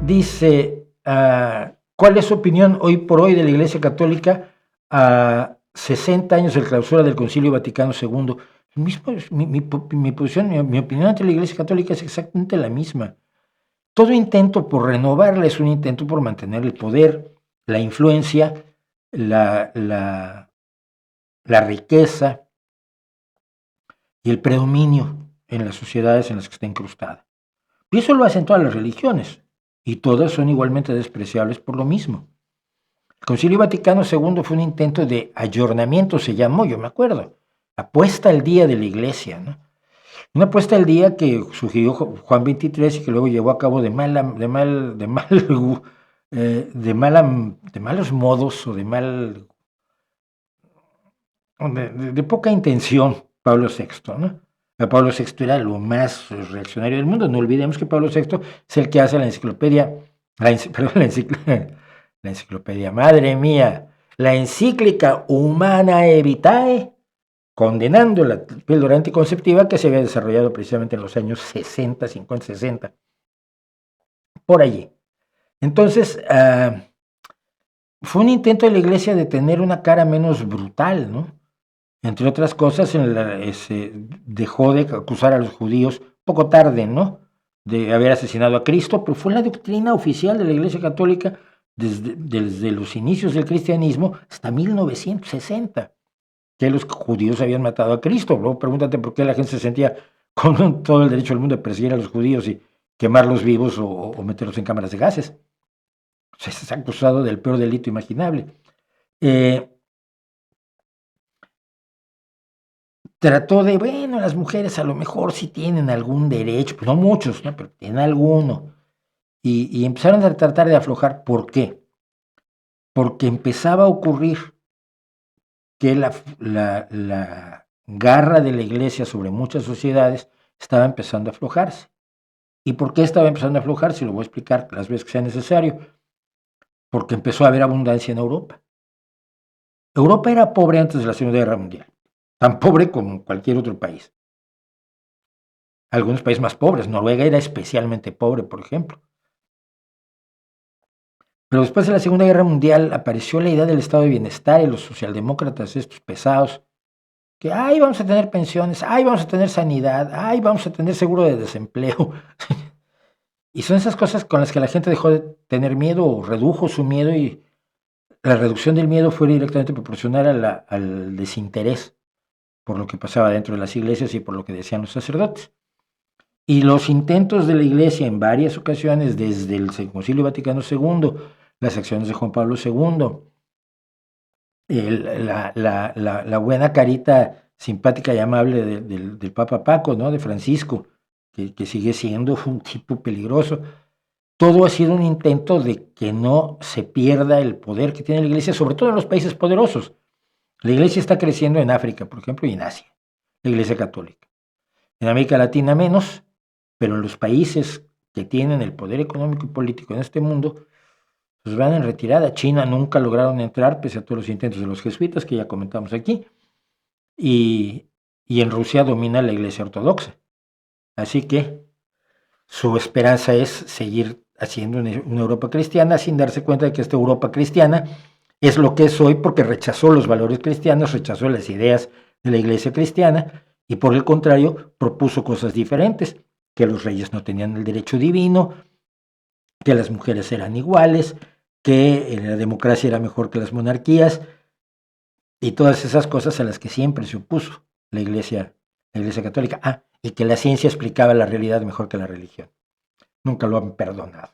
Dice, ¿cuál es su opinión hoy por hoy de la Iglesia Católica a 60 años de clausura del Concilio Vaticano II? Mi posición, mi opinión ante la Iglesia Católica es exactamente la misma. Todo intento por renovarla es un intento por mantener el poder, la influencia, la riqueza y el predominio en las sociedades en las que está incrustada. Y eso lo hacen todas las religiones, y todas son igualmente despreciables por lo mismo. El Concilio Vaticano II fue un intento de ayornamiento, se llamó, yo me acuerdo, apuesta al día de la Iglesia, ¿no? Una puesta al día que sugirió Juan XXIII y que luego llevó a cabo de malos modos o de poca intención Pablo VI, ¿no? Pablo VI era lo más reaccionario del mundo. No olvidemos que Pablo VI es el que hace la enciclopedia, madre mía, la encíclica Humanae Vitae, condenando la píldora anticonceptiva que se había desarrollado precisamente en los años 60, 50, 60, por allí. Entonces, fue un intento de la Iglesia de tener una cara menos brutal, ¿no? Entre otras cosas, dejó de acusar a los judíos poco tarde, ¿no?, de haber asesinado a Cristo, pero fue la doctrina oficial de la Iglesia Católica desde los inicios del cristianismo hasta 1960. Que los judíos habían matado a Cristo. Luego pregúntate por qué la gente se sentía con todo el derecho del mundo de perseguir a los judíos y quemarlos vivos o meterlos en cámaras de gases. O sea, se ha acusado del peor delito imaginable. Trató de, bueno, las mujeres a lo mejor sí tienen algún derecho, pues no muchos, ¿no?, pero tienen alguno. Y empezaron a tratar de aflojar. ¿Por qué? Porque empezaba a ocurrir que la garra de la Iglesia sobre muchas sociedades estaba empezando a aflojarse. ¿Y por qué estaba empezando a aflojarse? Lo voy a explicar las veces que sea necesario. Porque empezó a haber abundancia en Europa. Europa era pobre antes de la Segunda Guerra Mundial, tan pobre como cualquier otro país. Algunos países más pobres, Noruega era especialmente pobre, por ejemplo. Pero después de la Segunda Guerra Mundial apareció la idea del estado de bienestar y los socialdemócratas, estos pesados, que ay, vamos a tener pensiones, ay, vamos a tener sanidad, ay, vamos a tener seguro de desempleo. Y son esas cosas con las que la gente dejó de tener miedo o redujo su miedo, y la reducción del miedo fue directamente proporcional al desinterés por lo que pasaba dentro de las iglesias y por lo que decían los sacerdotes. Y los intentos de la Iglesia en varias ocasiones, desde el Concilio Vaticano II, las acciones de Juan Pablo II, la buena carita simpática y amable del Papa Paco, ¿no?, de Francisco, que sigue siendo un tipo peligroso. Todo ha sido un intento de que no se pierda el poder que tiene la Iglesia, sobre todo en los países poderosos. La Iglesia está creciendo en África, por ejemplo, y en Asia, la Iglesia Católica. En América Latina menos, pero en los países que tienen el poder económico y político en este mundo, pues van en retirada. China nunca lograron entrar, pese a todos los intentos de los jesuitas, que ya comentamos aquí, y en Rusia domina la Iglesia Ortodoxa. Así que su esperanza es seguir haciendo una Europa cristiana, sin darse cuenta de que esta Europa cristiana es lo que es hoy porque rechazó los valores cristianos, rechazó las ideas de la Iglesia cristiana, y por el contrario propuso cosas diferentes, que los reyes no tenían el derecho divino, que las mujeres eran iguales, que la democracia era mejor que las monarquías, y todas esas cosas a las que siempre se opuso la Iglesia Católica. Y que la ciencia explicaba la realidad mejor que la religión. Nunca lo han perdonado.